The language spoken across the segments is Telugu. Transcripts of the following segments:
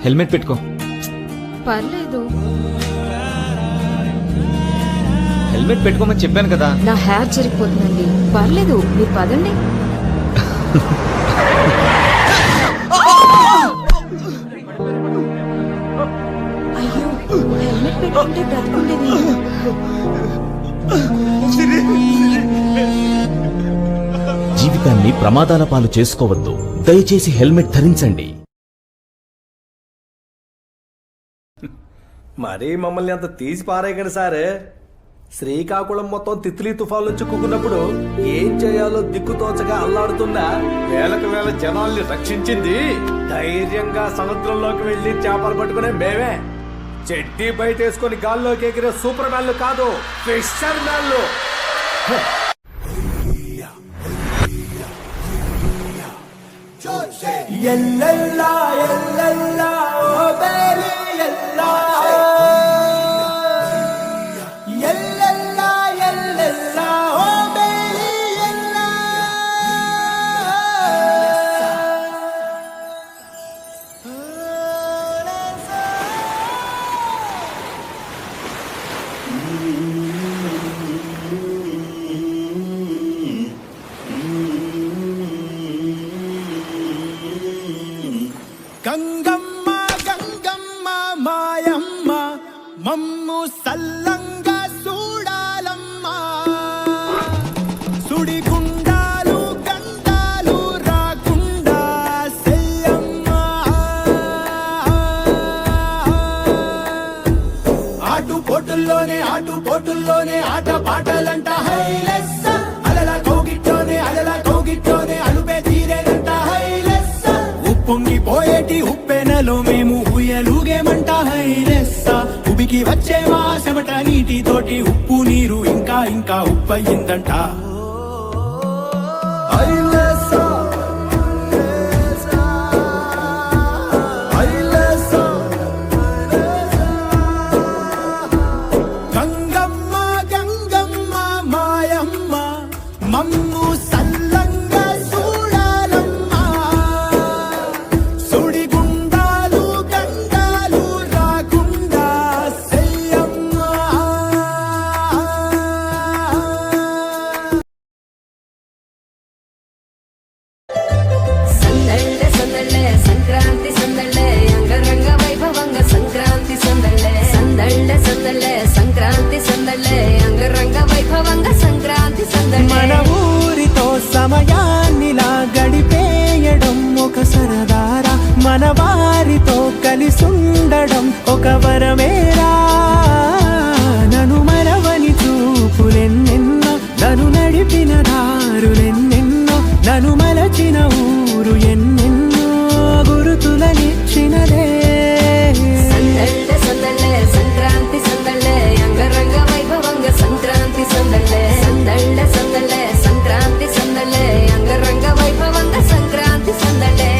హెల్మెట్ పెట్టుకో. పర్లేదు. హెల్మెట్ పెట్టుకోమని చెప్పాను కదా. నా హెయిర్ జరిగిపోతుందండి. పర్లేదు, మీరు పదండి. అయ్యో, హెల్మెట్ పెట్టుకుంటే బ్రతుకుండేది. జీవితాన్ని ప్రమాదాల పాలు చేసుకోవద్దు. దయచేసి హెల్మెట్ ధరించండి. మరీ మమ్మల్ని అంత తీసి పారేయకండి సార్. శ్రీకాకుళం మొత్తం తిత్లీ తుఫాన్లు చిక్కుకున్నప్పుడు ఏం చేయాలో దిక్కుతోచగా అల్లాడుతున్న వేలకు వేల జనాల్ని రక్షించింది ధైర్యంగా సముద్రంలోకి వెళ్లి చేపలు పట్టుకునే మేమే. చెడ్డీ బయట వేసుకుని గాల్లోకి ఎగిరే సూపర్ మ్యాన్లు కాదు, ఫిషర్ మ్యాన్లు. ఎల్లెల్లా ఎల్లెల్లా ఓ బేలి ఎల్లా, ఎల్లెల్లా ఎల్లెల్లా ఓ బేలి ఎల్లా. గంగమ్మ గంగమ్మ మాయమ్మ మమ్ము సల్లంగా చూడాలమ్మా. సుడిగుండాలు గండాలు రాకుండా సెయ్యమ్మా. ఆటుపోటుల్లోనే ఆట పాటలంట హైలెస్స. అలల కౌగిట్లోనే అలుపే తీరేనంట హైలెస్స. ఉప్పొంగిపోయేటి ఉప్పెనలో మేము ఊయలుగేమంట హైలెస్స. ఉబికి వచ్చే మా చెమట నీటితోటి ఉప్పు నీరు ఇంకా ఇంకా ఉప్పయిందంట. గంగమ్మ గంగమ్మ మాయమ్మ మమ్ము సల్లంగా చూడాలమ్మా. సుడిగుండాలు గండాలు రాకుండా సెయ్యమ్మా. సందళ్ళే సందళ్ళే సంక్రాంతి సందళ్ళే అంగరంగ వైభవంగ సంక్రాంతి సందళ్ళే. సందళ్ళే సందళ్ళే సంక్రాంతి సందళ్ళే అంగరంగ వైభవంగ సంక్రాంతి సందళ్ళే. మన ఊరితో సమయాన్నిలా గడిపేయడం ఒక సరదారా. మన వారితో కలిసుండడం ఒక వరమేరా. నన్ను మరవని చూపులెన్నెన్నో, నన్ను నడిపిన దారులెన్నెన్నో, నన్ను మలచిన ఊరు ఎన్నెన్నో గురుతులనిచ్చినదే. సందళ్ళే సందళ్ళే సంక్రాంతి సందళ్ళే అంగరంగ వైభవంగ సంక్రాంతి సందళ్ళే. సందళ్ళే సందళ్ళే సంక్రాంతి సందళ్ళే అంగరంగ వైభవంగ సంక్రాంతి సందళ్ళే.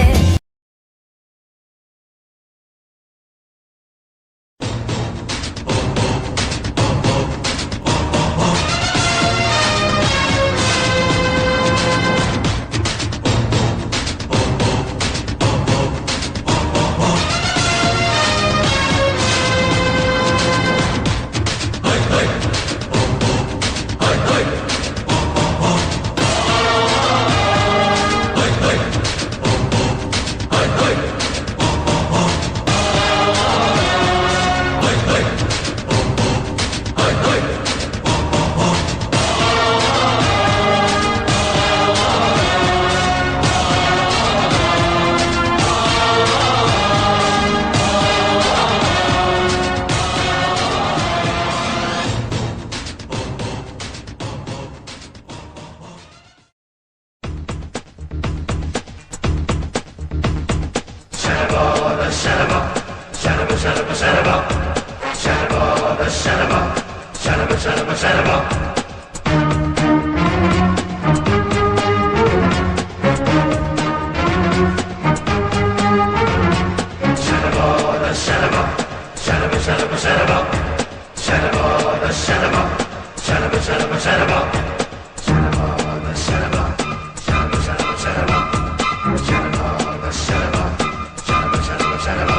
Shut up.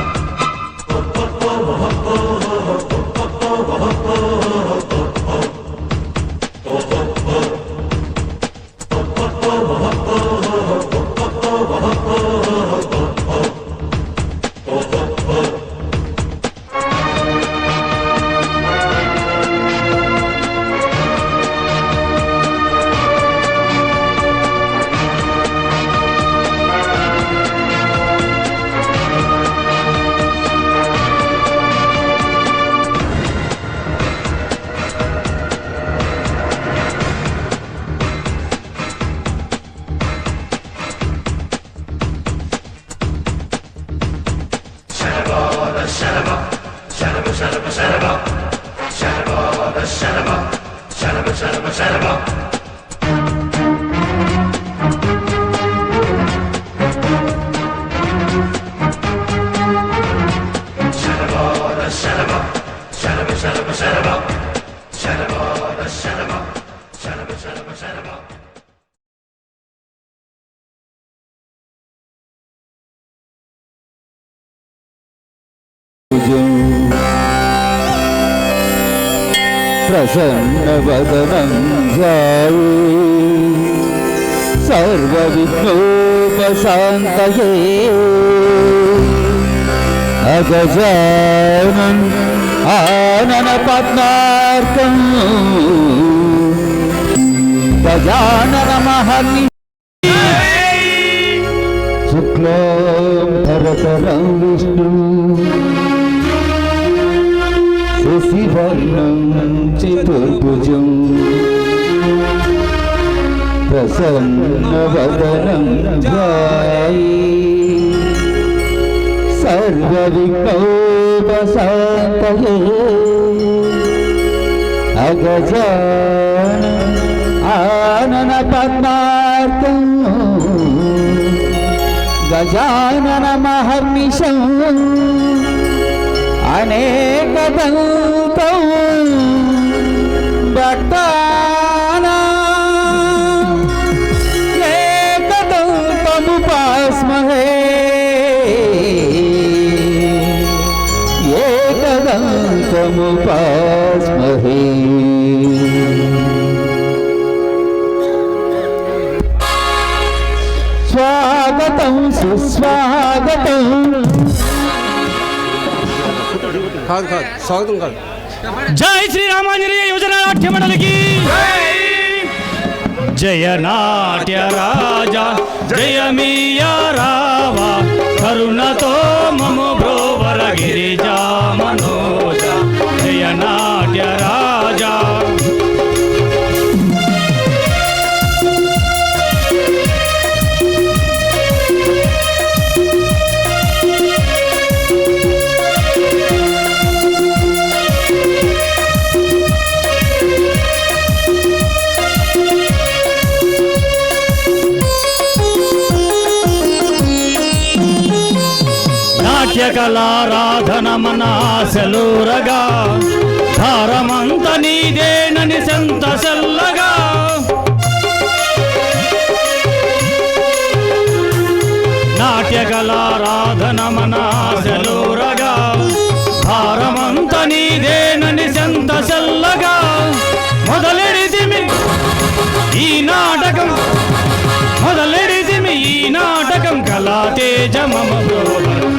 ప్రసన్నవదనం ధ్యాయే సర్వవిఘ్నోపశాంతయే అగజానన్ ఆనన పద్మార్కం గజానన మహర్ని శుక్లాం భరతరం విష్ణు శశివర్ణం చతుర్భుజం ప్రసన్నవదనం ధ్యాయే సర్వవిఘ్నోపశాంతయే అగజానన ఆనన పద్మార్కం గజానన మహర్నిశం అనేకదంతం భక్తానాం ఏకదంతముపాస్మహే ఏకదంతముపాస్మహే. స్వాగతం సుస్వాగతం. స్వాగతం కాదు. జై శ్రీరామాంజనేయ యువజన నాట్య మండలికి జయ నాట్య రాజా జయమీయ రావా కరుణతో మమ బ్రోవర గిరిజా మనోజ జయ నాట్య రాజా. నాట్యకళారాధన మనాశలూరగా భారమంత నీదేనని సంతసల్లగా నాట్యకళారాధన మనాశలూరగా భారమంత నీదేనని సంతసల్లగా మొదలెడితిమి ఈ నాటకం మొదలెడితిమి ఈ నాటకం కళా తేజ మమ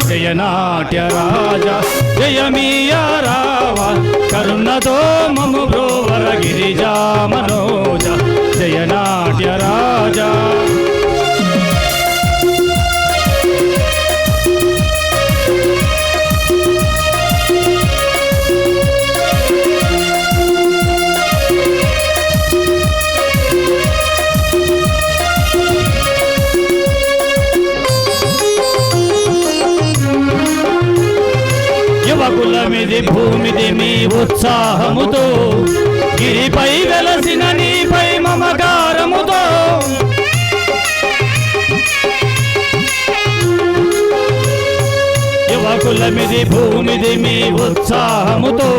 జయ నాట్య రాజా జయమీయ రావా కరుణతో మమ బ్రోవర గిరిజా మనోజ జయ నాట్య రాజా. యువకులమిది భూమిది మీ ఉత్సాహముతో గిరిపై వెలసిన నీపై మమకారముతో యువకులమిది భూమిది మీ ఉత్సాహముతో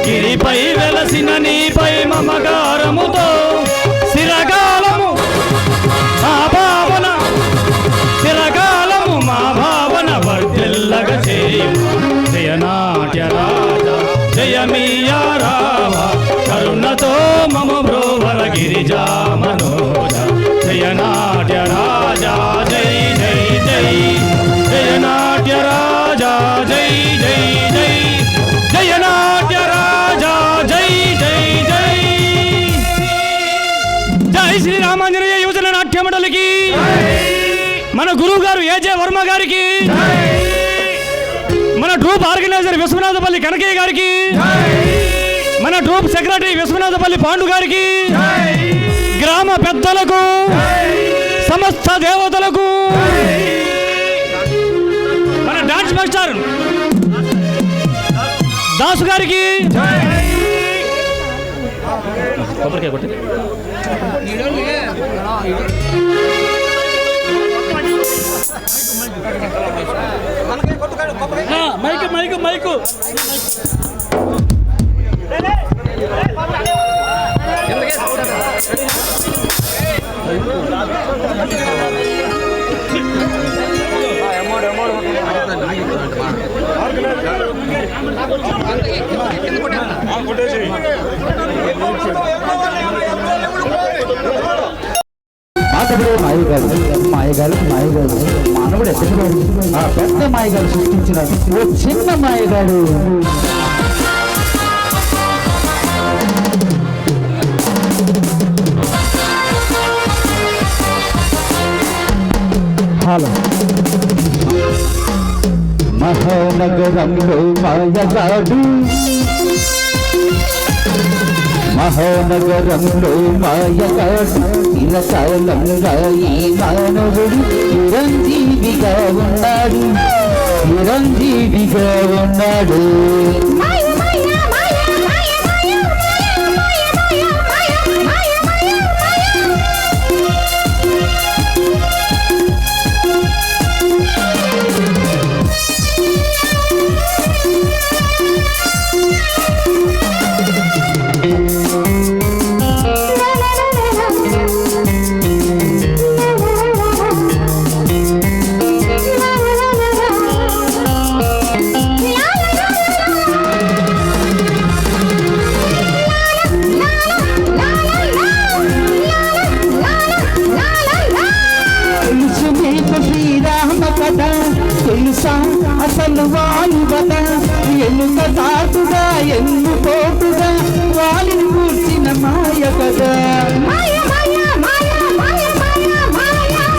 గిరిపై వెలసిన నీపై మమకారముతో శిరకాలము మా భావన శిరకాలము మా భావన వర్ధిల్లగా చేయు జయ నాట్య రాజా జయమీయ రావా కరుణతో మమ బ్రోవర గిరిజా మనోజ జయ నాట్య రాజా జై జై జై జయ నాట్య రాజా జై జై జై జయ నాట్య రాజా జై జై జై. జై శ్రీరామాంజనేయ యువజన నాట్య మండలికి మన గురువు గారు ఏజే వర్మ గారికి మన ట్రూప్ ఆర్గనైజర్ విశ్వనాథపల్లి కనకయ్య గారికి మన ట్రూప్ సెక్రటరీ విశ్వనాథపల్లి పాండు గారికి గ్రామ పెద్దలకు సమస్త దేవతలకు మన డాన్స్ మాస్టర్ దాసు గారికి కొబ్బరికాయ కొట్టి. మైకు మైకు మైకు మాయగాలు మానవుడు ఎక్కడ ఆ పెద్ద మాయగాలు సృష్టించిన ఓ చిన్న మాయగాడు. మహానగరంలో మాయగాడు, మహానగరంలో మాయగాడు, చిరకాలంగా ఈ మానవుడు చిరంజీవిగా ఉన్నాడు, చిరంజీవిగా ఉన్నాడు. తెలుసా అసలు వాయువత ఎన్నుక దాటుగా ఎన్ను పోటుగా వాలిని కూర్చిన మాయ కదా.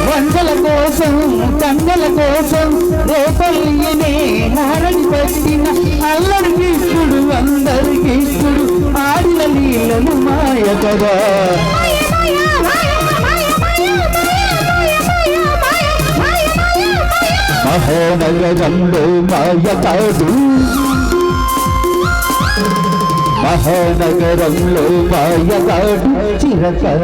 వందల కోసం కందల కోసం రేపల్లినే హారని పెట్టిన అల్లరికి ఇప్పుడు అందరికి ఇప్పుడు ఆడిన నీళ్ళను మాయ కదా. మహానగరంలో మాయగాడు, మహానగరంలో మాయగాడు, చిరకాల.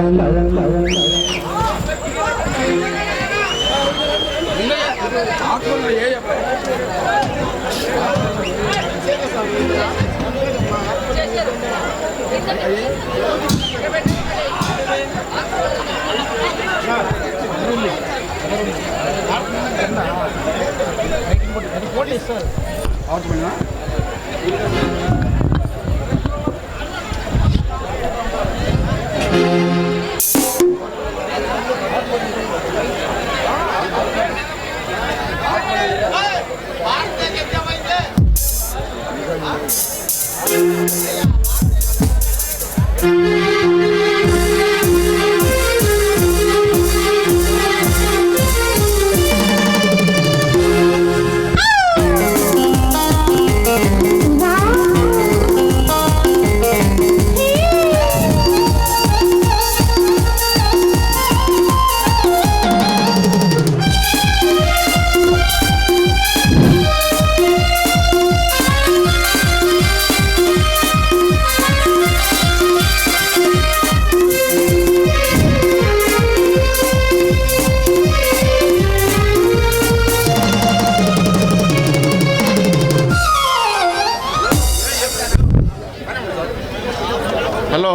హలో,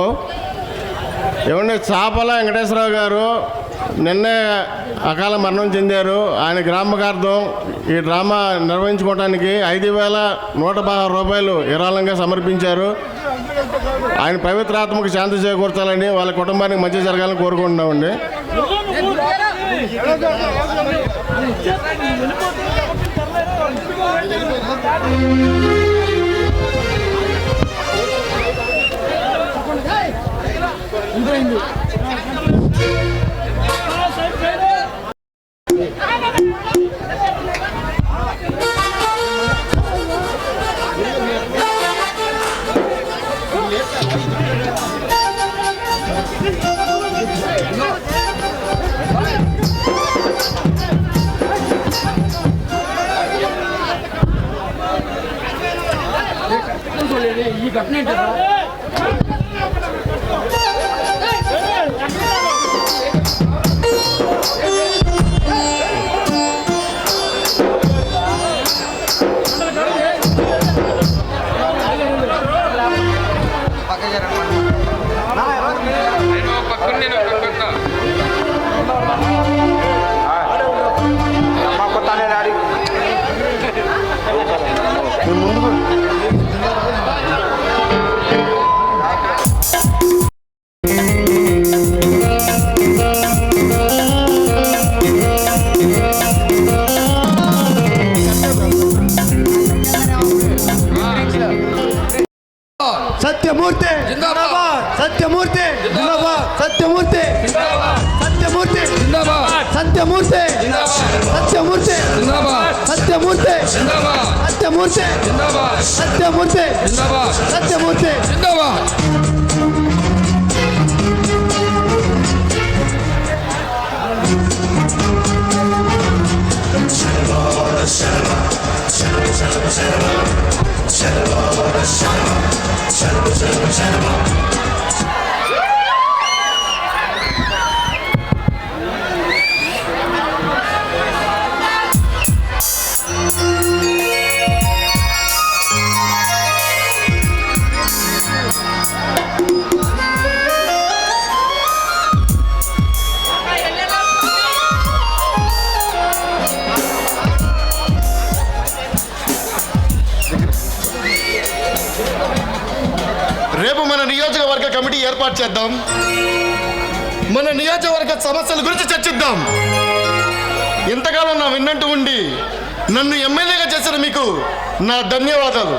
ఏమండి, చాపల వెంకటేశ్వరరావు గారు నిన్నే అకాల మరణం చెందారు. ఆయన జ్ఞాపకార్థం ఈ డ్రామా నిర్వహించుకోవడానికి 5,110 రూపాయలు విరాళంగా సమర్పించారు. ఆయన పవిత్రాత్మకు శాంతి చేకూర్చాలని, వాళ్ళ కుటుంబానికి మంచి జరగాలని కోరుకుంటున్నామండి. సత్యమూర్తి జిందాబాద్ సత్యమూర్తి జిందాబాద్ సత్యమూర్తి జిందాబాద్ సత్యమూర్తి జిందాబాద్ సత్యమూర్తి జిందాబాద్ సత్యమూర్తి జిందాబాద్ సత్యమూర్తి జిందాబాద్ సత్యమూర్తి జిందాబాద్ సత్యమూర్తి జిందాబాద్ సత్యమూర్తి జిందాబాద్ రేపు మన నియోజకవర్గ కమిటీ ఏర్పాటు చేద్దాం. మన నియోజకవర్గ సమస్యల గురించి చర్చిద్దాం. ఇంతకాలం నా విన్నట్టు ఉండి నన్ను ఎమ్మెల్యేగా చేసిన మీకు నా ధన్యవాదాలు.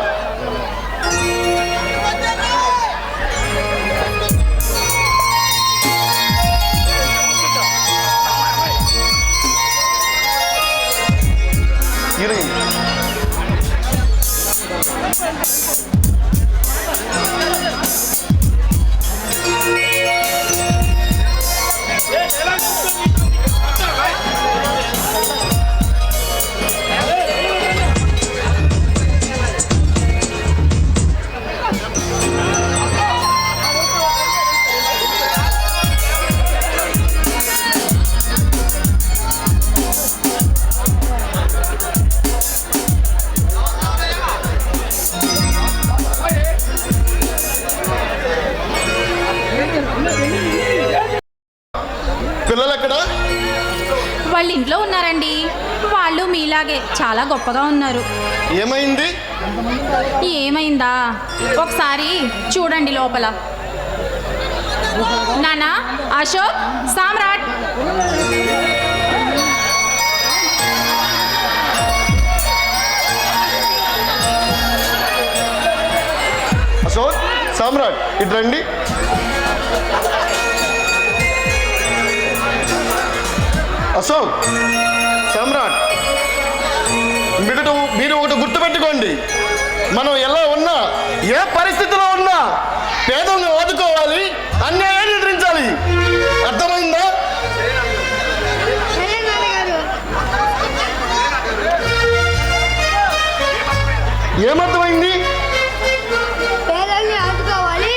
పిల్లలు ఎక్కడ? వాళ్ళ ఇంట్లో ఉన్నారండి. వాళ్ళు మీలాగే చాలా గొప్పగా ఉన్నారు. ఏమైంది? ఏమైందా ఒకసారి చూడండి లోపల. నానా, అశోక్, సామ్రాట్. అశోక్, సామ్రాట్ ఇటు రండి. అశోక్, సమ్రాట్, మీరు ఒకటి గుర్తుపెట్టుకోండి. మనం ఎలా ఉన్నా, ఏ పరిస్థితిలో ఉన్నా పేదల్ని ఆదుకోవాలి, అన్యాయాన్ని ఎదిరించాలి. అర్థమైందా? ఏమర్థమైంది? పేదల్ని ఆదుకోవాలి,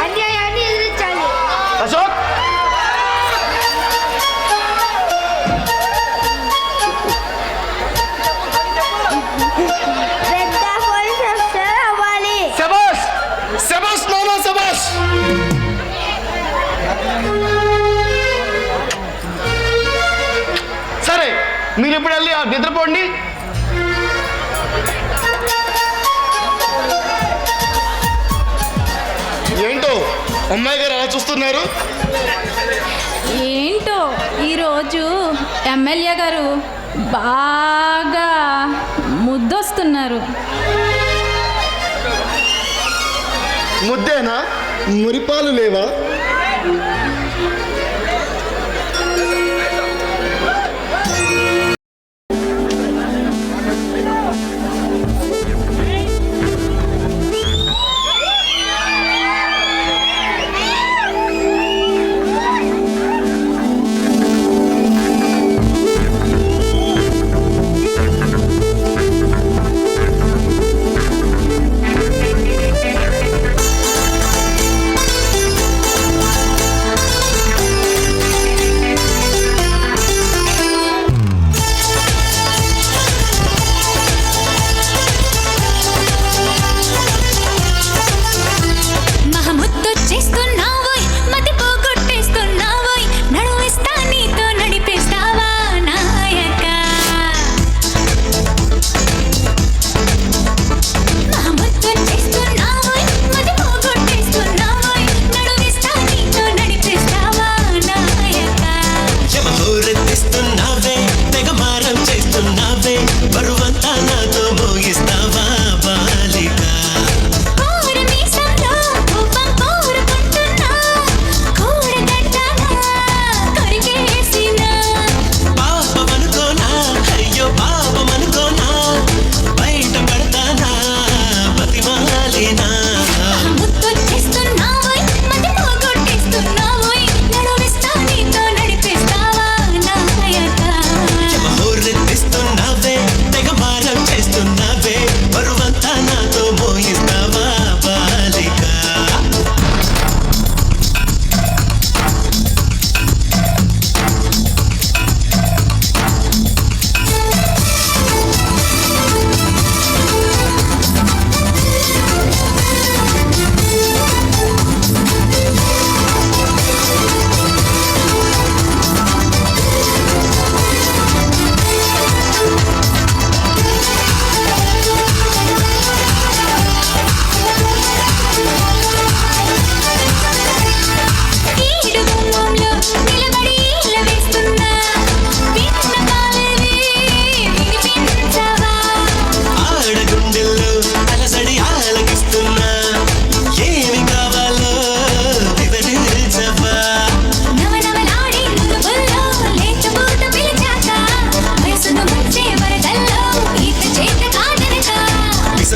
అన్యాయాన్ని ఎదిరించాలి. అశోక్, పెద్ద పోలీస్ ఆఫీసర్ అవ్వాలి. శబాష్ శబాష్ నానా శబాష్. సరే, మీరు ఇప్పుడు వెళ్ళి నిద్రపోండి. ఏంటో అమ్మాయి గారు అలా చూస్తున్నారు? ఏంటో ఈరోజు ఎమ్మెల్యే గారు బాగా ముద్దొస్తున్నారు. ముద్దేనా? మురిపాలు లేవా?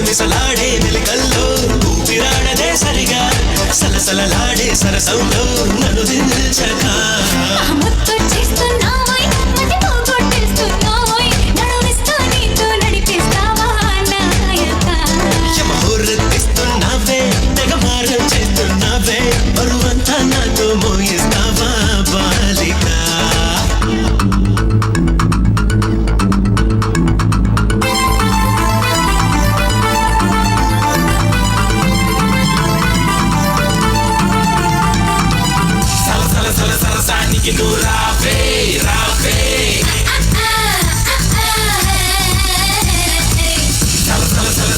మిసమిసలాడే మెలికల్లో ఊపిరాడదే సరిగా సలసలలాడే సరసంలో నన్ను దించక యమహోరెత్తిస్తున్నావే తెగ మారం చేస్తున్నావే బరువంతా నాతో మోయిస్తావా బాలిక సరసానికి నువ్వు రావే రావే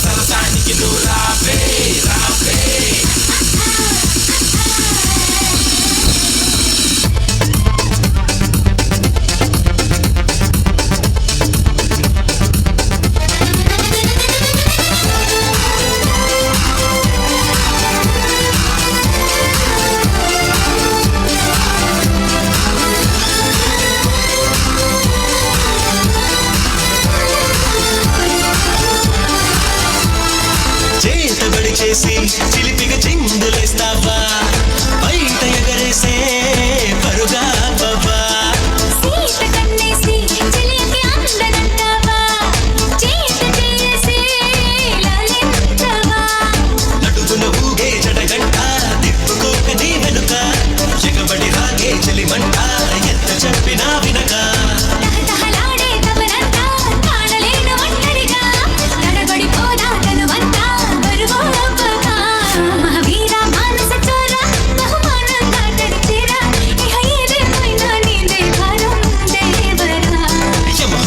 సరసానికి నువ్వు రావే రావే చేతబడి చేసి చిలిపిగా చిందులేస్తావా బయట ఎగరేసే పరుగా బాబా నడుగున ఊగే జడగంట తిప్పుకోక నీ వెనుక ఎగబడి రాగే చలిమంట ఎంత చెప్పినా వినక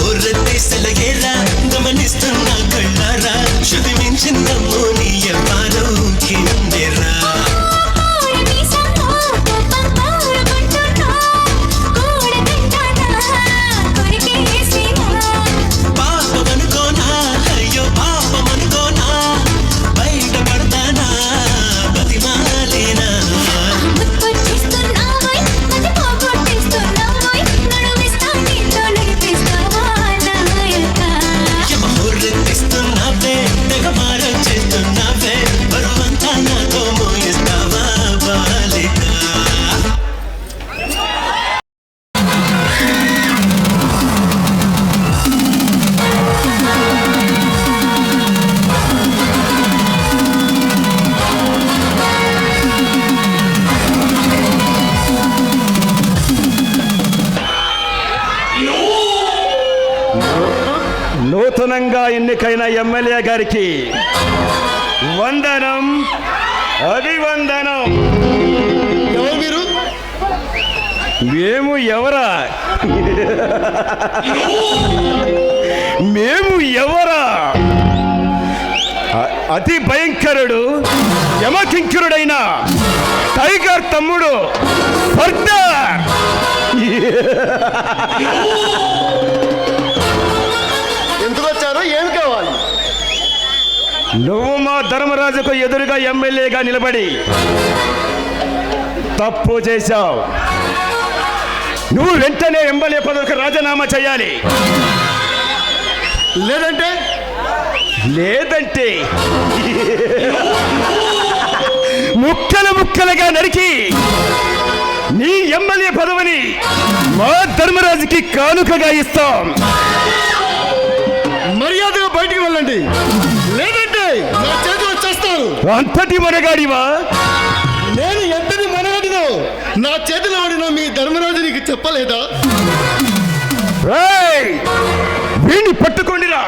యమహోరెత్తేసలగేరా గమనిస్తున్నా కళ్ళారా శృతి మించిందమ్మో నీ ఎవ్వారో కిందెరా పాపమనుకోనా అయ్యో పాపమనుకోనా బయట పడతానా బతిమాలేనా యమహోరెత్తిస్తున్నావే తెగ మారం చేస్తున్నావే బరువంతా నాతో మోయిస్తావా బాలిక నూతనంగా ఎన్నికైన ఎమ్మెల్యే గారికి వందనం అభివందనం. ఎవరు మీరు? మేము ఎవరా మేము ఎవరా అతి భయంకరుడు యమకింకరుడైన టైగర్ తమ్ముడు సర్దార్. ఎందుకు వచ్చారు? ఏమి కావాలి? నువ్వు మా ధర్మరాజుకు ఎదురుగా ఎమ్మెల్యేగా నిలబడి తప్పు చేశావు. నువ్వు వెంటనే ఎమ్మెల్యే పదవికి రాజీనామా చేయాలి. లేదంటే ముక్కలు ముక్కలుగా నరికి నీ ఎమ్మెల్యే పదవిని మా ధర్మరాజుకి కానుకగా ఇస్తాం. మర్యాదగా బయటికి వెళ్ళండి, లేదంటే నా చేతిలో చేస్తాను. అంతటి మనగాడివా? నేను ఎంతటి మనగాడినో నా చేతిలో ఆడిన మీ ధర్మరాజు నీకు చెప్పలేదా? వీణ్ణి పట్టుకోండిరా.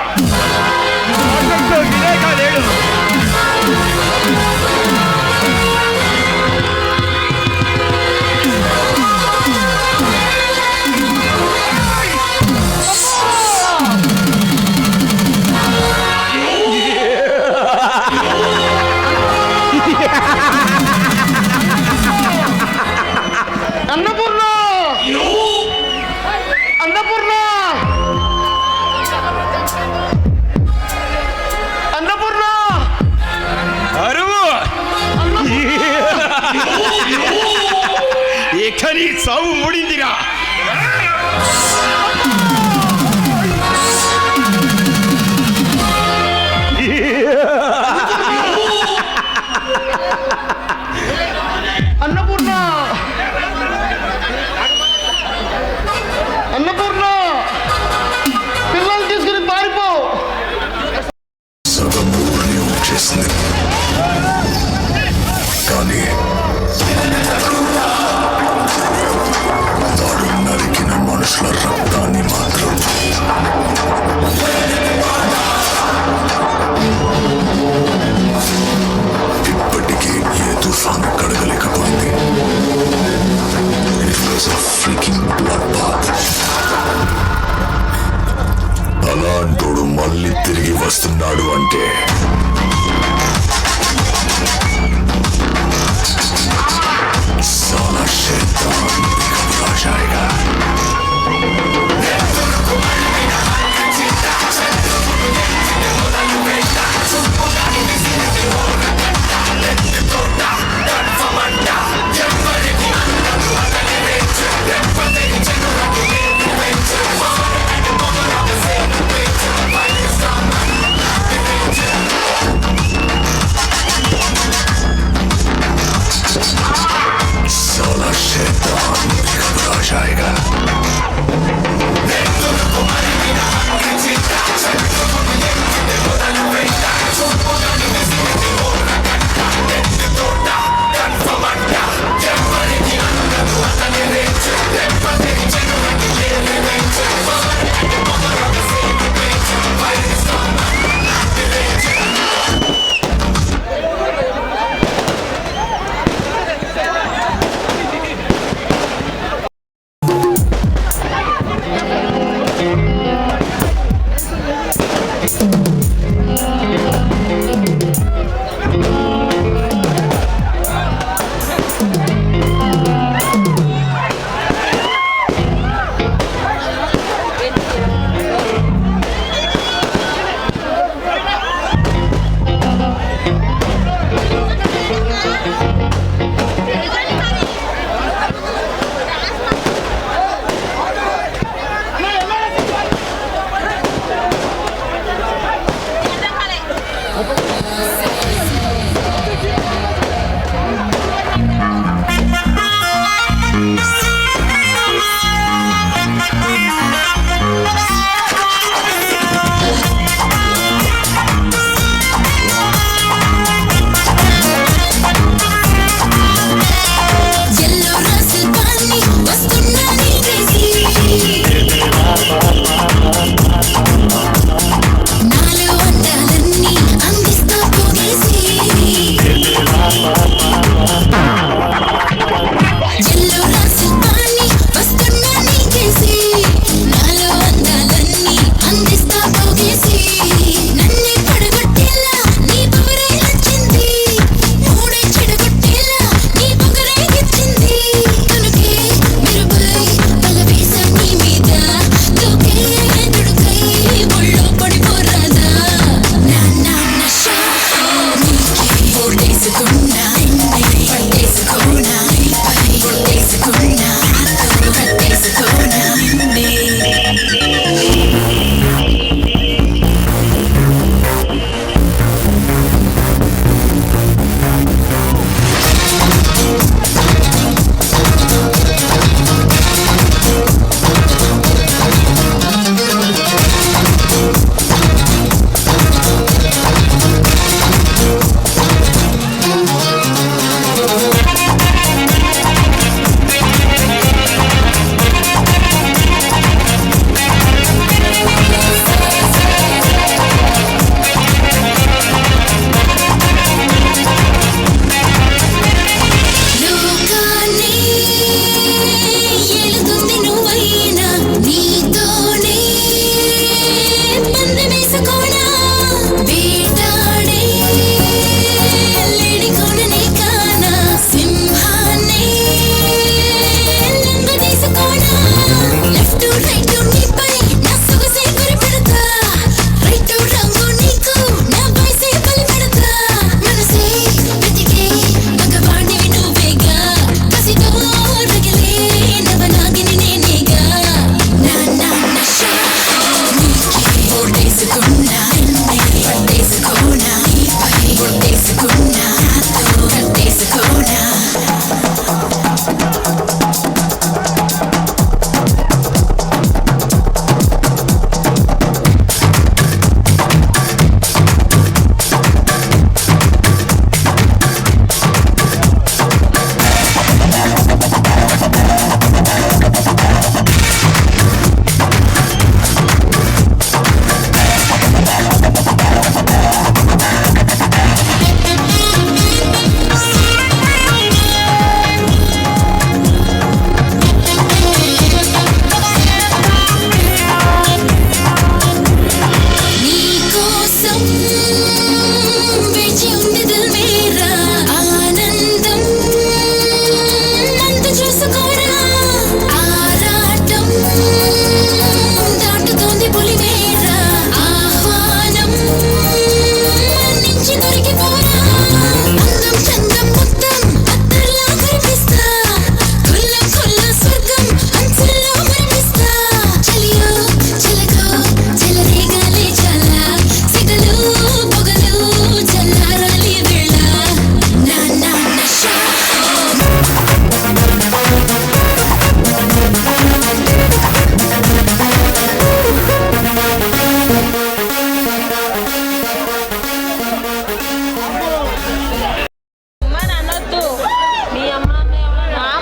లేడు అన్నపూర్ణ, అన్నపూర్ణ, అన్నపూర్ణ, అరువు ఇక నీ సావు మూడిందిరా. వస్తున్నాడు అంటే साला शैतान घबरा जाएगा साला शैतान घबरा जाएगा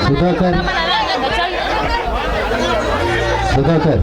సుధాకర్ సుధాకర్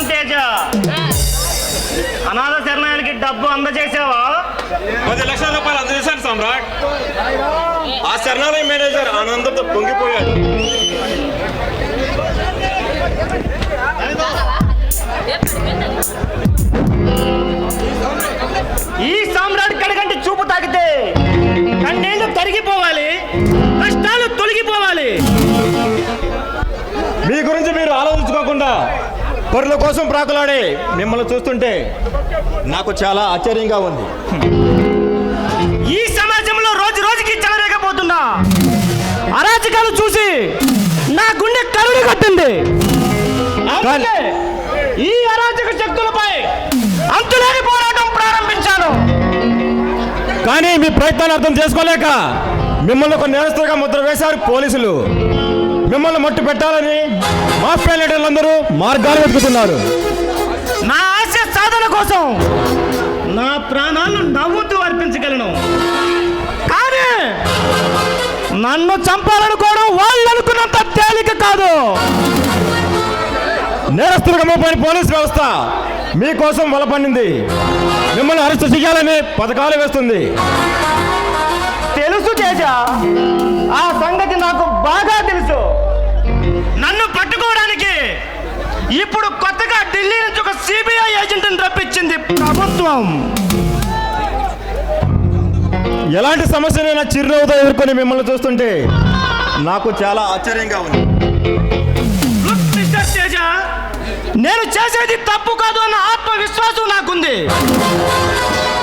తేజ, అనాథ శరణానికి డబ్బు అందజేసావా? 10 లక్షల రూపాయలు అందజేశాను సమ్రాట్. ఆ శరణాలయ మేనేజర్ ఆనందంతో పొంగిపోయాడు. ఈ సామ్రాట్ కడగంటి చూపు తాకితే కన్నీళ్లు తరిగిపోవాలి, కష్టాలు తొలగిపోవాలి. మీ గురించి మీరు ఆలోచించుకోకుండా పరుల కోసం ప్రాకులాడే మిమ్మల్ని చూస్తుంటే నాకు చాలా ఆశ్చర్యంగా ఉంది. ఈ సమాజంలో రోజు రోజుకి చెలరేకపోతున్నా అరాచకాలు చూసి నా గుండె కరుడు కట్టింది. అందుకే ఈ అరాచక శక్తులపై అంతులేని పోరాటం ప్రారంభించాను. కానీ మీ ప్రయత్నాన్ని అర్థం చేసుకోలేక మిమ్మల్ని ఒక నేరస్తులుగా ముద్ర వేశారు పోలీసులు. మిమ్మల్ని మట్టు పెట్టాలని మాఫియా లీడర్లందరూ మార్గాలు వెతుకుతున్నారు. నా ఆశ సాధన కోసం నా ప్రాణాలను నవ్వుతూ అర్పించగలను, కానీ నన్ను చంపాలనుకోవడం వాళ్ళు అనుకున్నంత తేలిక కాదు. నేరస్తులుగా మోపైన పోలీస్ వ్యవస్థ మీకోసం వలపన్నింది. మిమ్మల్ని అరెస్ట్ చేయాలని పథకాలు వేస్తుంది. తెలుసు తేజ, ఆ సంగతి నాకు బాగా తెలుసు. నన్ను పట్టుకోవడానికి ఇప్పుడు కొత్తగా ఢిల్లీ నుంచి ఒక సిబిఐ ఏజెంట్ని రప్పించింది ప్రభుత్వం. ఎలాంటి సమస్యనైనా చిరునవ్వుతో ఎదుర్కొని మిమ్మల్ని చూస్తుంటే నాకు చాలా ఆశ్చర్యంగా ఉంది. మిస్టర్ తేజ, నేను చేసేది తప్పు కాదు అన్న ఆత్మవిశ్వాసం నాకుంది.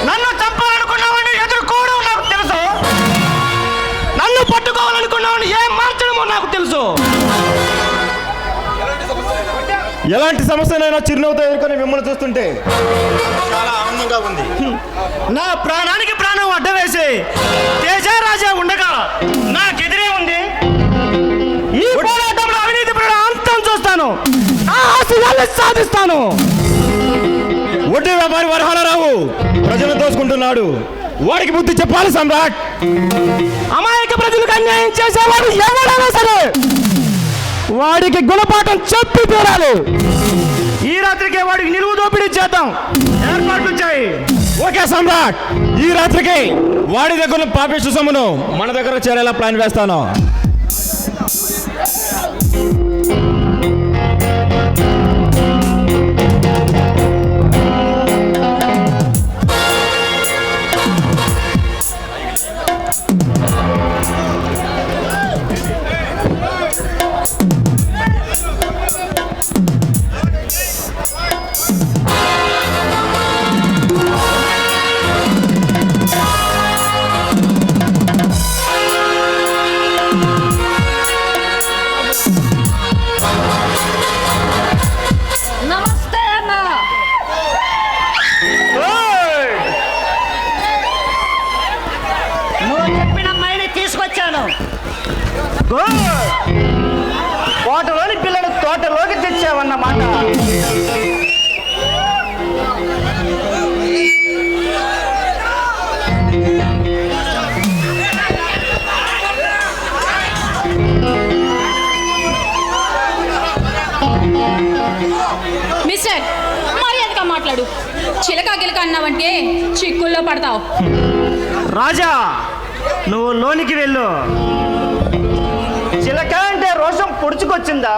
నన్ను చంపాలనుకున్నావని ఎదుర్కోవడం నాకు తెలుసు. నన్ను పట్టుకోవాలనుకున్నావని ఏం మార్చడమో నాకు తెలుసు. ఎలాంటి సమస్యనైనా చిరునవ్వుతో ఎదుర్కొని మిమ్మల్ని చూస్తుంటే చాలా ఆనందంగా ఉంది. నా ప్రాణానికి ప్రాణం అడ్డవేసి తేజ రాజా ఉండగా నాకెదిరే ఉంది. ఈ పోరాటంలో అవినీతి అంతం చూస్తాను, ఆ ఆశయాన్ని సాధిస్తాను. వడ్డీ వ్యాపారి వరహాలరావు ప్రజలను దోచుకుంటున్నాడు. వాడికి బుద్ధి చెప్పాలి సమ్రాట్. అమాయక ప్రజలకు అన్యాయం చేసేవాడు ఎవడైనా సరే వాడికి గుణపాఠం చెప్పి తీరాలి. ఈ రాత్రికే వాడికి నిలువు దోపిడీ చేద్దాం, ఏర్పాట్లు చేయి. ఓకే సమ్రాట్, ఈ రాత్రికి వాడి దగ్గర పాపిష్టి సొమ్మును మన దగ్గర చేరేలా ప్లాన్ వేస్తాను. నమస్తే అన్న. నువ్వు చెప్పిన అమ్మాయిని తీసుకొచ్చాను. తోటలోని పిల్లలు తోటలోకి తెచ్చావన్నమాట. మిస్టర్, మర్యాదగా మాట్లాడు. చిలక గిలక అన్నావంటే చిక్కుల్లో పడతావు. రాజా, నువ్వు లోనికి వెళ్ళు. చిలక అంటే రోషం పొడుచుకొచ్చిందా?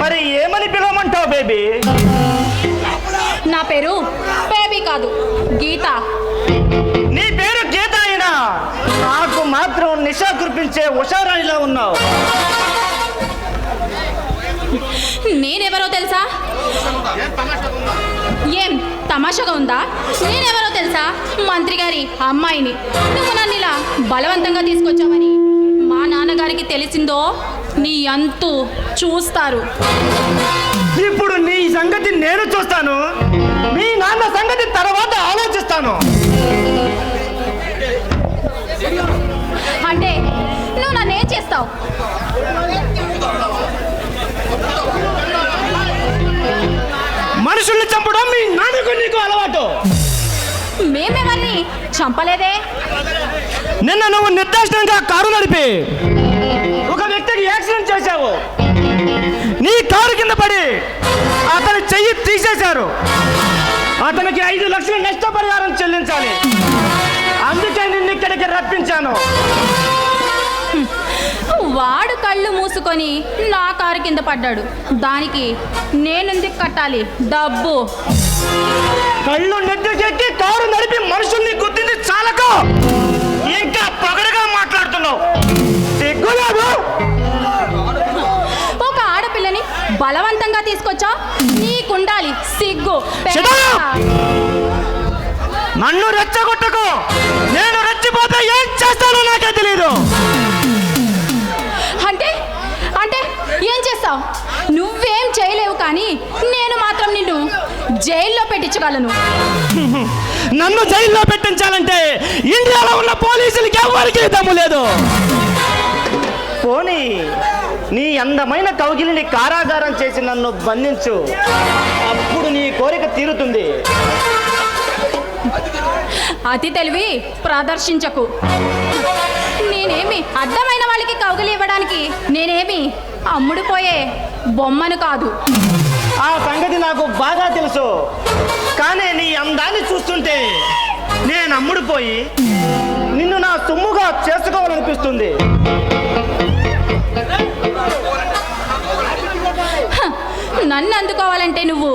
మరి ఏమని పిలవమంటావు బేబీ? నా పేరు బేబీ కాదు, గీత. నీ పేరు గీత అయినా నాకు మాత్రం నిశా కురిపించే ఉషారాణిలా ఉన్నావు. నేనెవరో తెలుసా? ఏం తమాషాగా ఉందా? నేనెవరో తెలుసా? మంత్రి గారి అమ్మాయిని. నువ్వు నన్ను ఇలా బలవంతంగా తీసుకొచ్చావని మా నాన్నగారికి తెలిసిందో నీ అంతు చూస్తారు. ఇప్పుడు నీ సంగతి నేను చూస్తాను, మీ నాన్న సంగతి తర్వాత ఆలోచిస్తాను. అంటే నువ్వు నన్నేం చేస్తావు? మనుషుల్ని చంపడం మీ నాన్నకు నీకు అలవాటు. మేమెవరిని చంపలేదే. నిన్న నువ్వు నిర్దాక్షిణ్యంగా కారు నడిపి ఒక వ్యక్తికి యాక్సిడెంట్ చేశావు. నీ కారు కింద పడి అతని చెయ్యి తీసేశారు. అతనికి 5 లక్షల నష్టపరిహారం చెల్లించాలి. అందుకే నిన్ను ఇక్కడికి రప్పించాను. వాడు కళ్ళు మూసుకొని నా కారు కింద పడ్డాడు. దానికి నేనెందుకు కట్టాలి డబ్బు? కళ్ళు నెత్తికెక్కి కారు నడిపి మనుషుల్ని గుర్తించి చాలక ఇంకా పొగరుగా మాట్లాడుతున్నావు. సిగ్గులేదు. ఒక ఆడపిల్లని బలవంతంగా తీసుకొచ్చా, నీకుండాలి సిగ్గు. నన్ను రెచ్చగొట్టకు. నేను రెచ్చిపోతే ఏం చేస్తానో నాకే తెలియదు. అంటే ఏం చేస్తావు? నువ్వేం చేయలేవు, కానీ నేను మాత్రం నిన్ను జైల్లో పెట్టించగలను. నన్ను జైల్లో పెట్టించాలంటే ఇండియాలో ఉన్న పోలీసులకి ఎవరికి దమ్ము లేదు. పోనీ నీ అందమైన కౌగిలిని కారాగారం చేసి నన్ను బంధించు. అప్పుడు నీ కోరిక తీరుతుంది. అతి తెలివి ప్రదర్శించకు. నేనేమి అడ్డమైన వాళ్ళకి కౌగిలి ఇవ్వడానికి నేనేమి అమ్ముడుపోయే బొమ్మను కాదు. ఆ సంగతి నాకు బాగా తెలుసు. కానీ నీ అందాన్ని చూస్తుంటే నేను అమ్ముడుపోయి నిన్ను నా సొమ్ముగా చేసుకోవాలనిపిస్తుంది. నన్ను అందుకోవాలంటే నువ్వు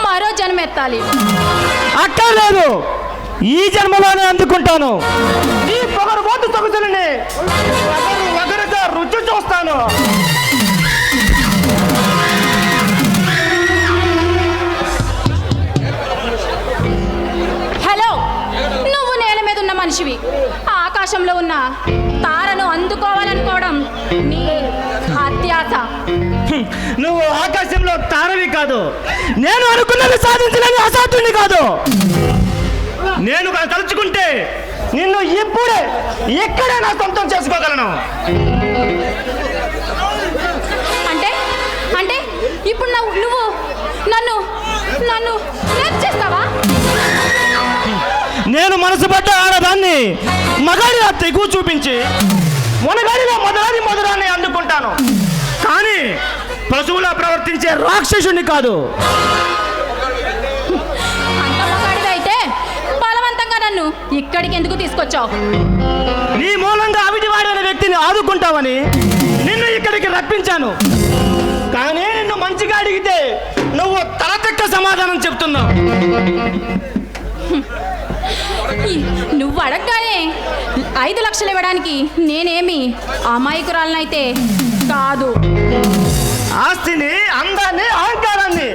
మరో జన్మ ఎత్తాలి. అక్కర్లేదు, ఈ జన్మలోనే అందుకుంటాను. నీ పొగరు బోటు తొగుతులని ఒకరిగా రుచి చూస్తాను. హలో, నువ్వు నేల మీద ఉన్న మనిషివి. ఆకాశంలో ఉన్న తారను అందుకోవాలనుకోవడం నీ అత్యాశ. నువ్వు ఆకాశంలో తారవి కాదు. నేను అనుకున్నది సాధించలేని అసాధ్యుని కాదు. నేను తలుచుకుంటే నిన్ను ఇప్పుడే ఇక్కడే నా సొంతం చేసుకోగలను. అంటే ఇప్పుడు నువ్వు నన్ను రేప్ చేస్తావా? నేను మనసు పడ్డ ఆడదాన్ని మగాడిలా తెగు చూపించి మొనగాడిలో మధురాన్ని అందుకుంటాను. కానీ పశువులా ప్రవర్తించే రాక్షసుని కాదు. అయితే బలవంతంగా నన్ను ఇక్కడికి ఎందుకు తీసుకొచ్చావు? నీ మూలంగా అవిటివాడైన వ్యక్తిని ఆదుకుంటావని నిన్ను ఇక్కడికి రప్పించాను. కానీ నిన్ను మంచిగా అడిగితే నువ్వు తలతెక్క సమాధానం చెప్తున్నావు. నువ్వు అడగగానే 5 లక్షలు ఇవ్వడానికి నేనేమి అమాయకురాలనైతే కాదు. ఆస్తిని, అందాన్ని, అహంకారాన్ని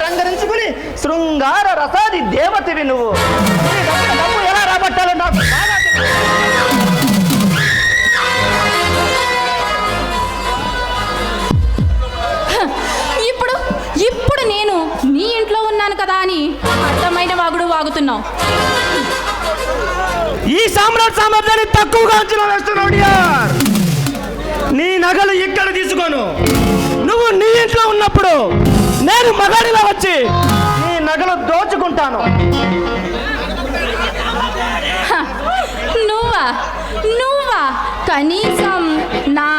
రంగరించుకుని శృంగార రసాది దేవతవి నువ్వు. డబ్బు ఎలా రాబట్టాలో నాకు బాగా ఇప్పుడు నేను నీ ఇంట్లో ఉన్నాను కదా అని అర్థమైన వాగుడు వాగుతున్నావు. ఈ సామ్రాజ్యాన్ని తక్కువగా అంచనా వేస్తున్నావు. నీ నగలు ఇక్కడ తీసుకోను. నువ్వు నీ ఇంట్లో ఉన్నప్పుడు నేను మగాడిలా వచ్చి నీ నగలు దోచుకుంటాను. నువ్వా కనీసం నా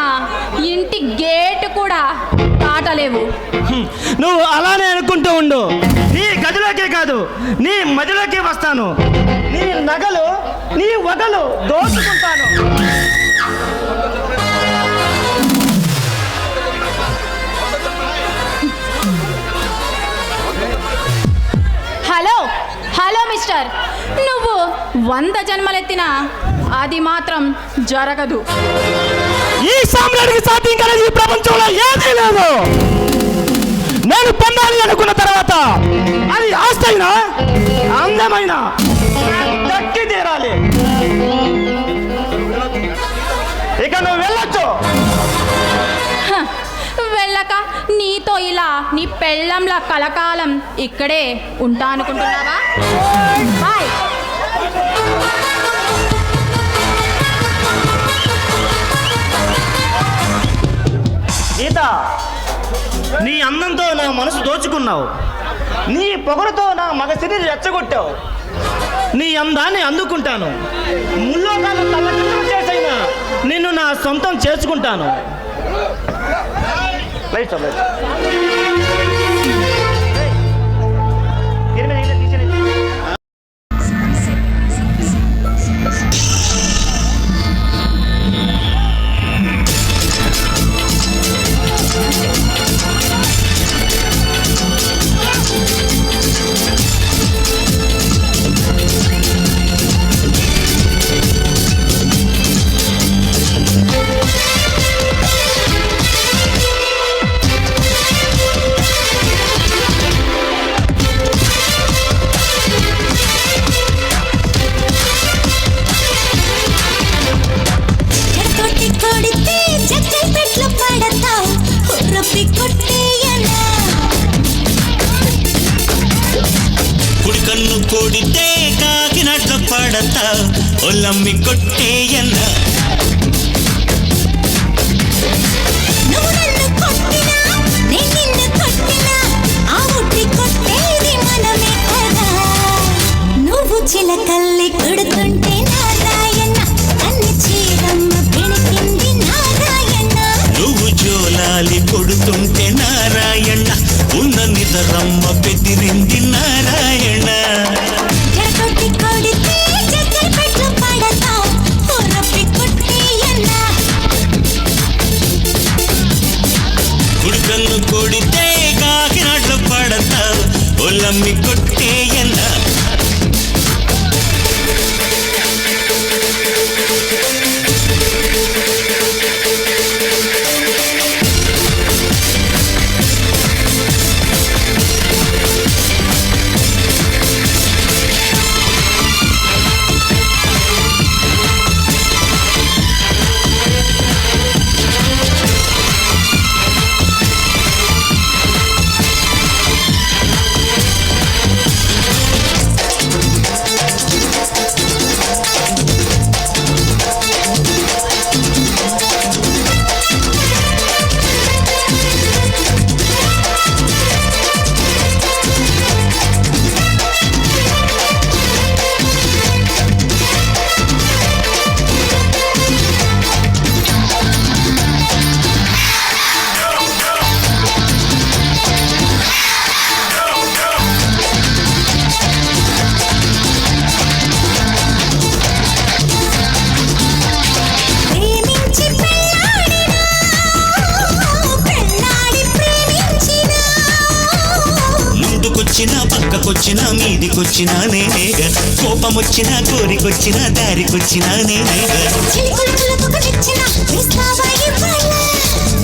ఇంటి గేటు కూడా దాటలేవు. నువ్వు అలానే అనుకుంటూ ఉండు. నీ గదిలోకే కాదు, నీ మదిలోకే వస్తాను. నీ నగలు, నీ వగలు దోచుకుంటాను. హలో మిస్టర్, నువ్వు 100 జన్మలెత్తినా అది మాత్రం జరగదు. ఈ సామ్రాడికి సాధ్యం కాలేదు ఈ ప్రపంచంలో ఏదీ లేదు. నేను పొందాలి అనుకున్న తర్వాత అది ఆస్తి అయినా అందమైన దక్కి తీరాలి. ఇక నువ్వు వెళ్ళొచ్చు. వెళ్ళక నీతో ఇలా నీ పెళ్ళంలా కలకాలం ఇక్కడే ఉంటా అనుకుంటున్నావా? బాయ్. గీత, నీ అందంతో నా మనసు దోచుకున్నావు. నీ పొగరుతో నా మగసిరి రెచ్చగొట్టావు. నీ అందాన్ని అందుకుంటాను. ముల్లోకాలు తల్లకిందులు చేసైనా నిన్ను నా సొంతం చేసుకుంటాను. కుడికన్ను కొడితే కాకినట్లు పడతా ఒల్లమ్మి కొట్టేయన్న. నువ్వు చిలకల్లి కొడుతుంటే నారాయణ అన్ని చీరమ్మ పెణికింది నారాయణ. నువ్వు జోలాలి కొడుతుంటే నారాయణ ఉన్న నిదరమ్మ బెదిరింది నారాయణ. జడకొట్టి కొడితే జగ్గర పెట్లు పడతా కొరపి కొట్టేయన్న. కుడికన్ను కొడితే కాకినట్లు పడతా ఒల్లమ్మి కొట్టేయన్న. పక్కకొచ్చినా మీదికొచ్చినా నేనేగా, కోపమొచ్చినా కోరికొచ్చినా దారికొచ్చినా నేనేగా.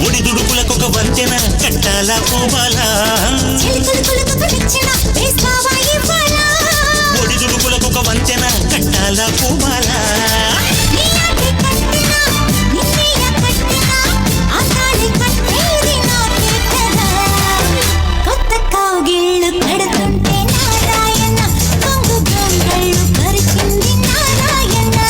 ఒడిదుడుకులకొక వంతెన కట్టాలా పోవాలా, ఒడిదుడుకులకొక వంతెన కట్టాలా పోవాలా.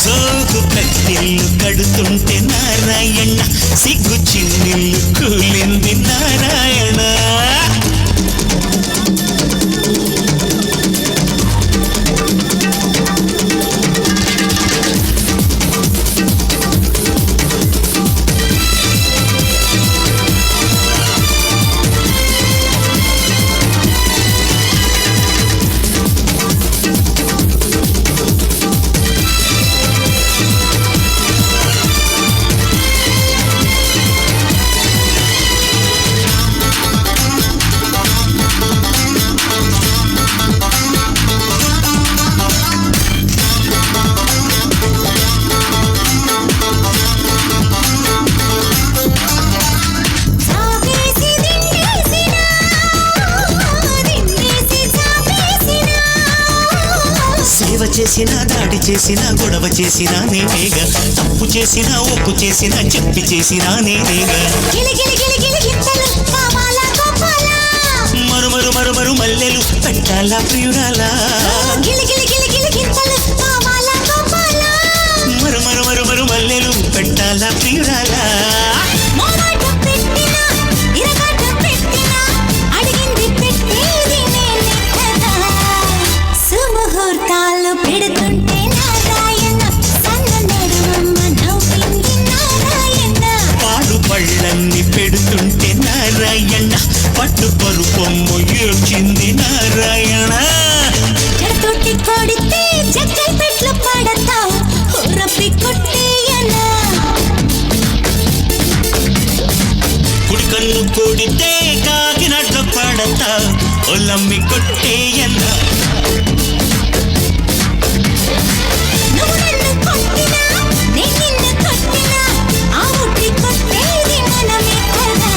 సోకు కత్తిల్లు కడుతుంటే నారాయణ, సిగ్గు చిన్నిల్లు కూలింది నారాయణ. చేసినా దాడి చేసినా గొడవ చేసినా నేనేగా తప్పు చేసినా ఒప్పు చేసినా చెప్పి చేసినా నేనేగా మరు మరు మరు మరు మల్లెలు పెట్టాలా ప్రియురాలా మరు మరు మరు మరు మల్లెలు పెట్టాలా ప్రియురాలా సుముహూర్తాలు పెడుతుంటే నారాయణ సన్న నడుమమ్మ నవ్వింది నారాయణ పాడు పళ్ళన్ని పెడుతుంటే నారాయణ పట్టు పరుపొమ్ము ఏడ్చింది నారాయణ తొట్టి కొడితే జక్కై పెట్లు పడతావు రప్పి కొట్టేయనా కుడి కన్ను కొడితే కాకినట్లు పడతా ఒలమ్మి కొట్టేయన్నా నువ్వు నన్ను కొట్టినా నేను నిన్ను కొట్టినా ఆ ముట్టి కొట్టేది మనమే కదా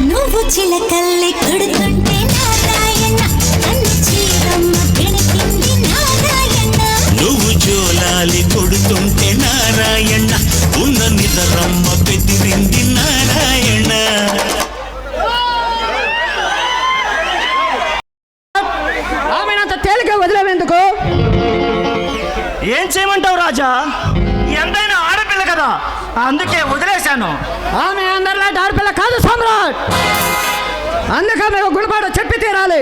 నువ్వు చిలకల్లి కొడుతుంటే నారాయణ నన్ను చీరమ్మ పెణికింది నారాయణ నువ్వు జోలాలి కొడుతుంటే నారాయణ ఉన్న నిదరమ్మ బెదిరింది నారాయణ ఆమెనంత తేలిక వదిలేందుకు ఏం చేయమంటావు రాజా ఎంతైనా ఆడపిల్ల కదా అందుకే వదిలేశాను ఆమె అందరిలాంటి ఆడపిల్ల కాదు సామ్రాట్ అందుకే మేము గుణపాఠం చెప్పి తీరాలి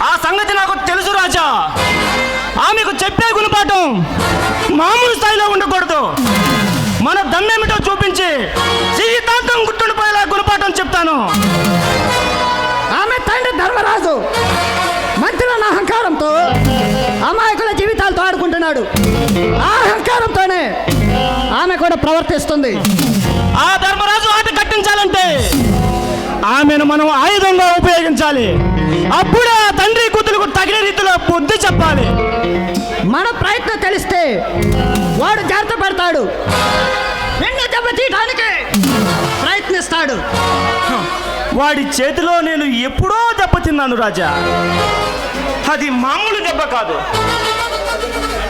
ఆ సంగతి నాకు తెలుసు రాజా ఆమెకు చెప్పే గుణపాఠం మామూలు స్థాయిలో ఉండకూడదు మన దమ్మేమిటో చూపించి జీవితాంతం గుర్తుండిపోయేలా గుణపాఠం చెప్తాను ఆమె తండ్రి ధర్మరాజు మంత్రుల అహంకారంతో అమాయకుల జీవితాలతో ఆడుకుంటున్నాడు ఆ అహంకారంతోనే ఆమె కూడా ప్రవర్తిస్తుంది ఆ ధర్మరాజు ఆట కట్టించాలంటే ఆమెను మనం ఆయుధంగా ఉపయోగించాలి అప్పుడే ఆ తండ్రి కూతురుకు తగిన రీతిలో బుద్ధి చెప్పాలి మన ప్రయత్నం తెలిస్తే వాడు జాగ్రత్త పడతాడు నిన్ను దెబ్బతీయడానికి ప్రయత్నిస్తాడు వాడి చేతిలో నేను ఎప్పుడో దెబ్బతిన్నాను రాజా అది మామూలు దెబ్బ కాదు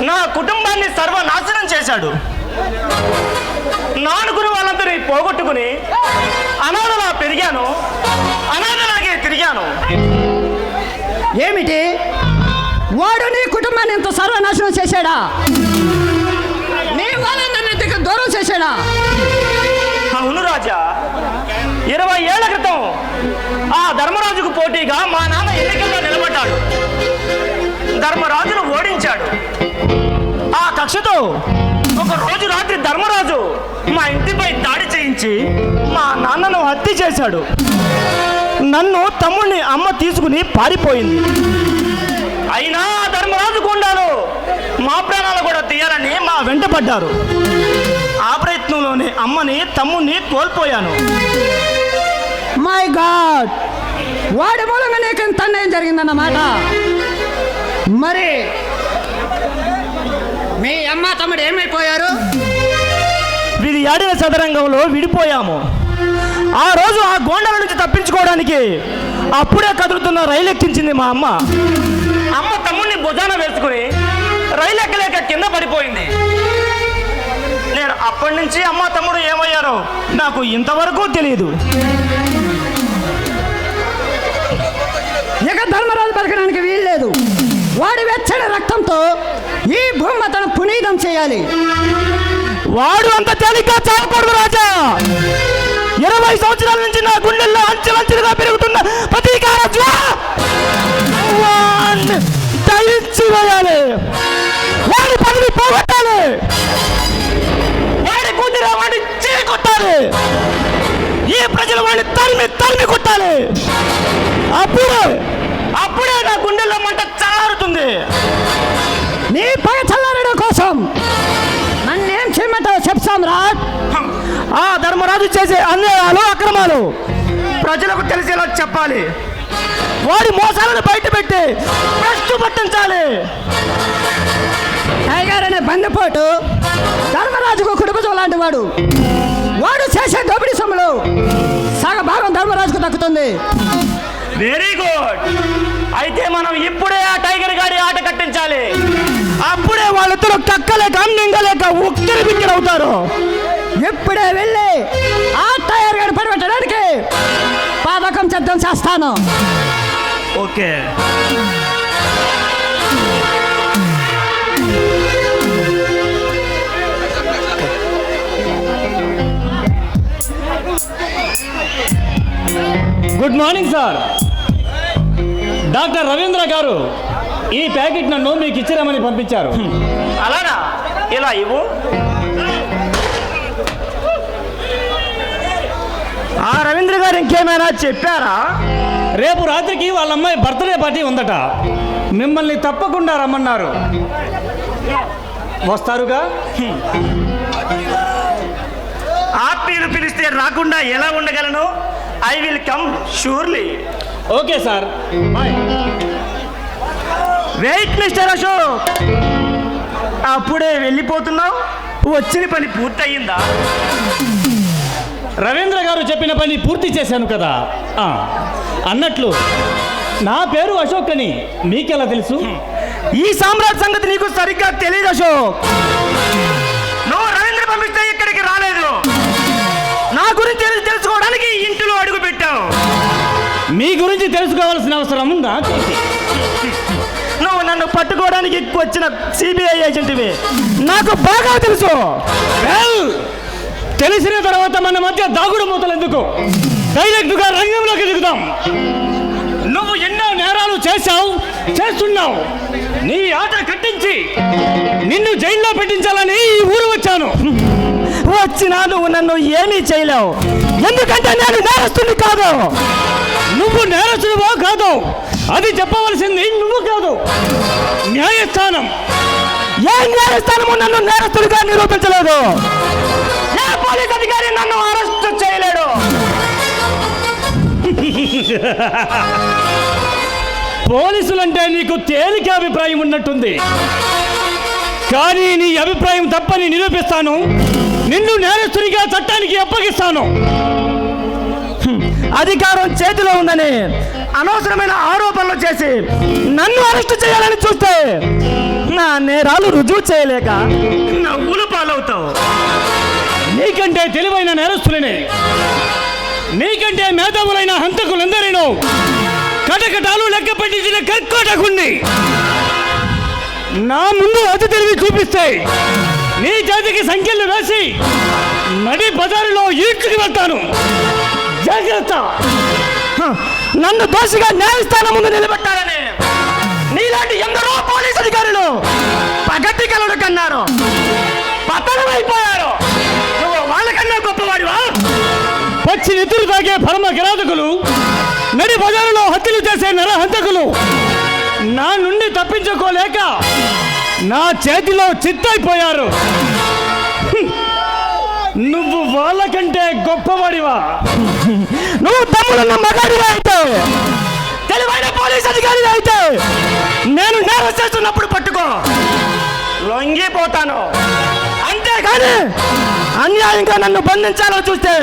నా కుటుంబాన్ని సర్వనాశనం చేశాడు నానుగురు వాళ్ళందరినీ పోగొట్టుకుని అనాథలా పెరిగాను అనాథలాగే తిరిగాను ఏమిటి వాడు నీ కుటుంబాన్ని ఎంత సర్వనాశనం చేశాడా నీ వాళ్ళ నన్ను దూరం చేశాడా అవును రాజా 20 ఏళ్ల క్రితం ఆ ధర్మరాజుకు పోటీగా మా నాన్న ఎన్నికల్లో నిలబడ్డాడు ధర్మరాజును ఓడించాడు ఆ కక్షతో ఒక రోజు రాత్రి ధర్మరాజు మా ఇంటిపై దాడి చేయించి మా నాన్నను హత్య చేశాడు నన్ను తమ్ముడిని అమ్మ తీసుకుని పారిపోయింది అయినా ఆ ధర్మరాజు గుండాలు మా ప్రాణాలు కూడా తీయాలని మా వెంట పడ్డారు ఆ ప్రయత్నంలోనే అమ్మని తమ్ముడిని కోల్పోయాను మై గాడ్ వాడి మూలంగా నీకు ఇంత అన్యాయం జరిగిందన్నమాట మరి మీ అమ్మ తమ్ముడు ఏమైపోయారు వీరి ఆడిన చదరంగంలో విడిపోయాము ఆ రోజు ఆ గోండల నుంచి తప్పించుకోవడానికి అప్పుడే కదులుతున్న రైలు ఎక్కించింది మా అమ్మ అమ్మ తమ్ముడిని భుజాన వేసుకుని రైలు ఎక్కలేక కింద పడిపోయింది నేను అప్పటి నుంచి అమ్మ తమ్ముడు ఏమయ్యారో నాకు ఇంతవరకు తెలియదు ఇక ధర్మరాజు బతకడానికి వీల్లేదు వాడి వెచ్చని రక్తంతో ఈ భూమతను పునీతం చేయాలి వాడు అంత తేలిగ్గా చావకూడదు రాజా 20 సంవత్సరాల నుంచి నా గుండెల్లో అంచెలంచెలుగా పెరుగుతున్న ప్రతీకార వేయాలి వాడి పదవి పోగొట్టాలి వాడి కూతురు వాడి చేయి కొట్టాలి ఈ ప్రజలు వాడిని తరిమి కొట్టాలి అప్పుడే నా గుండెల్లో మంట చల్లారుతుంది నీ పగ చల్లారడం కోసం నన్నేం చేయమంటావు చెప్పు సామ్రాట్ ఆ ధర్మరాజు చేసే అన్యాయాలు అక్రమాలు ప్రజలకు తెలిసేలా చెప్పాలి వాడి మోసాలను బయట పెట్టి ప్రశ్న పట్టించాలి టైగర్ అనే బందిపోటు ధర్మరాజుకు కుటుంబం లాంటి వాడు చేసే దోపిడీ సొమ్ములు సగ భాగం ధర్మరాజుకు దక్కుతుంది వెరీ గుడ్. అయితే మనం ఇప్పుడే ఆ టైగర్ గాడి ఆట కట్టించాలి. అప్పుడే వాళ్ళిద్దరూ కక్కలేక మింగలేక ఉక్కిరి బిక్కిరి అవుతారు. ఇప్పుడే వెళ్ళి ఆ టైర్ గడి పరిపెట్టడానికి పాదకం సిద్ధం చేస్తాను. Okay. Good morning sir. Doctor Ravindra గారు ఈ ప్యాకెట్ నన్ను మీకు ఇచ్చిరామని పంపించారు. అలానా? ఇలా ఇవ్వు. ఆ రవీంద్ర గారు ఇంకేమైనా చెప్పారా? రేపు రాత్రికి వాళ్ళ అమ్మాయి బర్త్డే పార్టీ ఉందట. మిమ్మల్ని తప్పకుండా రమ్మన్నారు. వస్తారుగా? ఆత్మీయులు పిలిస్తే రాకుండా ఎలా ఉండగలను? I will come surely. Okay sir, bye. Wait mister Ashok, అప్పుడే వెళ్ళిపోతున్నావు? వచ్చిన పని పూర్తయిందా? రవీంద్ర గారు చెప్పిన పని పూర్తి చేశాను కదా. అన్నట్లు నా పేరు అశోక్ అని మీకెలా తెలుసు? ఈ సామ్రాట్ సంగతి నీకు సరిగ్గా తెలియదు అశోక్. నువ్వు రవీంద్ర పంపిస్తే ఇక్కడికి రాలేదు. నా గురించి తెలుసుకోవడానికి ఇంటిలో అడుగు పెట్టావు. మీ గురించి తెలుసుకోవాల్సిన అవసరం ఉందా? నువ్వు నన్ను పట్టుకోవడానికి వచ్చిన సిబిఐ ఏజెంట్వి నాకు బాగా తెలుసు. తెలిసిన తర్వాత మన మధ్య దాగుడు మూతలు ఎందుకు? డైరెక్ట్ గా రంగంలోకి దిగుదాం. నువ్వు ఎన్నో నేరాలు చేస్తున్నావు. నీ ఆట కట్టించి నిన్ను జైల్లో పెట్టించాలని ఈ ఊరు వచ్చాను. వచ్చినా నువ్వు నన్ను ఏమీ చేయలేవు. ఎందుకంటే నేను నేరస్తుని కాదు. నువ్వు నేరస్తుడివో కాదు అది చెప్పవలసింది నువ్వు కాదు, న్యాయస్థానం. ఏ న్యాయస్థానము నన్ను నేరస్తుడిగా నిరూపించలేదు. ఏ పోలీస్ అధికారి నన్ను అరెస్ట్ చేయలేడు. పోలీసులంటే నీకు తేలిక అభిప్రాయం ఉన్నట్టుంది. కానీ నీ అభిప్రాయం తప్పని నిరూపిస్తాను. నిన్ను నేరస్తునిగా చట్టానికి అప్పగిస్తాను. అధికారం చేతిలో ఉందని అనవసరమైన ఆరోపణలు చేసి నన్ను అరెస్ట్ చేయాలని చూస్తే నా నేరాలు రుజువు చేయలేక నవ్వులు పాలవుతావు. నీకంటే తెలివైన నేరస్తులనే, నీకంటే మేధావులైన హంతకులందరినో కటకటాలు లెక్క పెట్టించిన కర్కోటకుణ్ణి నా ముందు అతి తెలివి చూపిస్తే నీ జాతికి సంఖ్యలు వేసి నడి బజారులో ఈడ్చుకు వెళ్తాను. జాగ్రత్త. నన్ను దోషిగా న్యాయస్థానం ముందు నిలబెట్టాలని నీలాంటి ఎందరో పోలీసు అధికారులు పగటి కలడు కన్నారు, పతనమైపోయారు. నువ్వు వాళ్ళకన్నా గొప్పవాడివా? పచ్చి నెత్తులు తాగే పరమ కిరాతకులు, నడి బజారులో హత్యలు చేసే నరహంతకులు నా నుండి తప్పించుకోలేక నా చేతిలో చిత్తైపోయారు. నువ్వు వాళ్ళకంటే గొప్పవాడివా? నువ్వు తమ్ముడున్న మగాడిగా అయితే, తెలివైన పోలీస్ అధికారిగా అయితే నేను నేరం చేస్తున్నప్పుడు పట్టుకో, లొంగిపోతాను. అంతేగాని అన్యాయంగా నన్ను బంధించాలని చూస్తే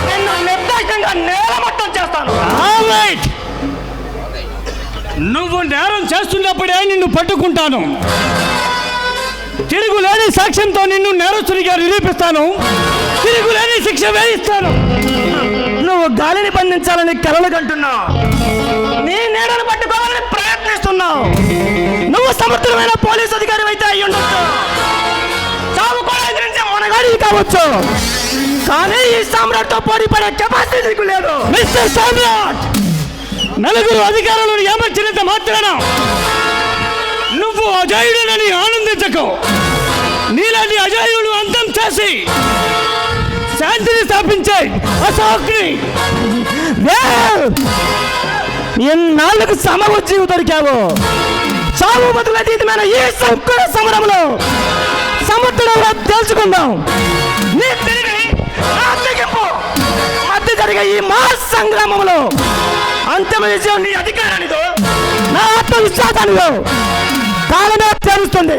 నిన్ను నిర్దాక్షంగా నేలమట్టం చేస్తాను. నువ్వు నేరం చేస్తున్నప్పుడే నిన్ను పట్టుకుంటాను. తిరుగులేని సాక్ష్యంతో నిన్ను నేరస్తునిగా నిరూపిస్తాను. తిరుగులేని శిక్ష వేయిస్తాను. నువ్వు గాలిని బంధించాలని కలలు కంటున్నావు. నీ నీడను పట్టుకోవాలని ప్రయత్నిస్తున్నావు. నువ్వు సమర్థులమైన పోలీస్ అధికారి అయితే అయి ఉండొచ్చు, చావు కూడా ఎదిరించే మొనగాడి కావచ్చు. కానీ ఈ సామ్రాట్తో పోటీ పడే కెపాసిటీ నీకు లేదు. మిస్టర్ సామ్రాట్, నలుగురు అధికారులను ఏమర్చినంత మాత్రాన నువ్వు అజాయుడనని ఆనందించకు. నీలాంటి అజాయుడు అంతం చేసి శాంతిని స్థాపించే అశోక్ని. ఎన్నాళ్ళకు సమవుజ్జీవి దొరికావు. చావు బతుల అతీతమైన ఈ సంకుల సమరంలో సముద్రంలో తెలుసుకుందాం. నీ తెలివి మధ్య జరిగే ఈ మా సంగ్రామంలో అంతిమ విజయం నీ అధికారానిదో నా ఆత్మవిశ్వాసానిదో కాలమే తెలుస్తుంది.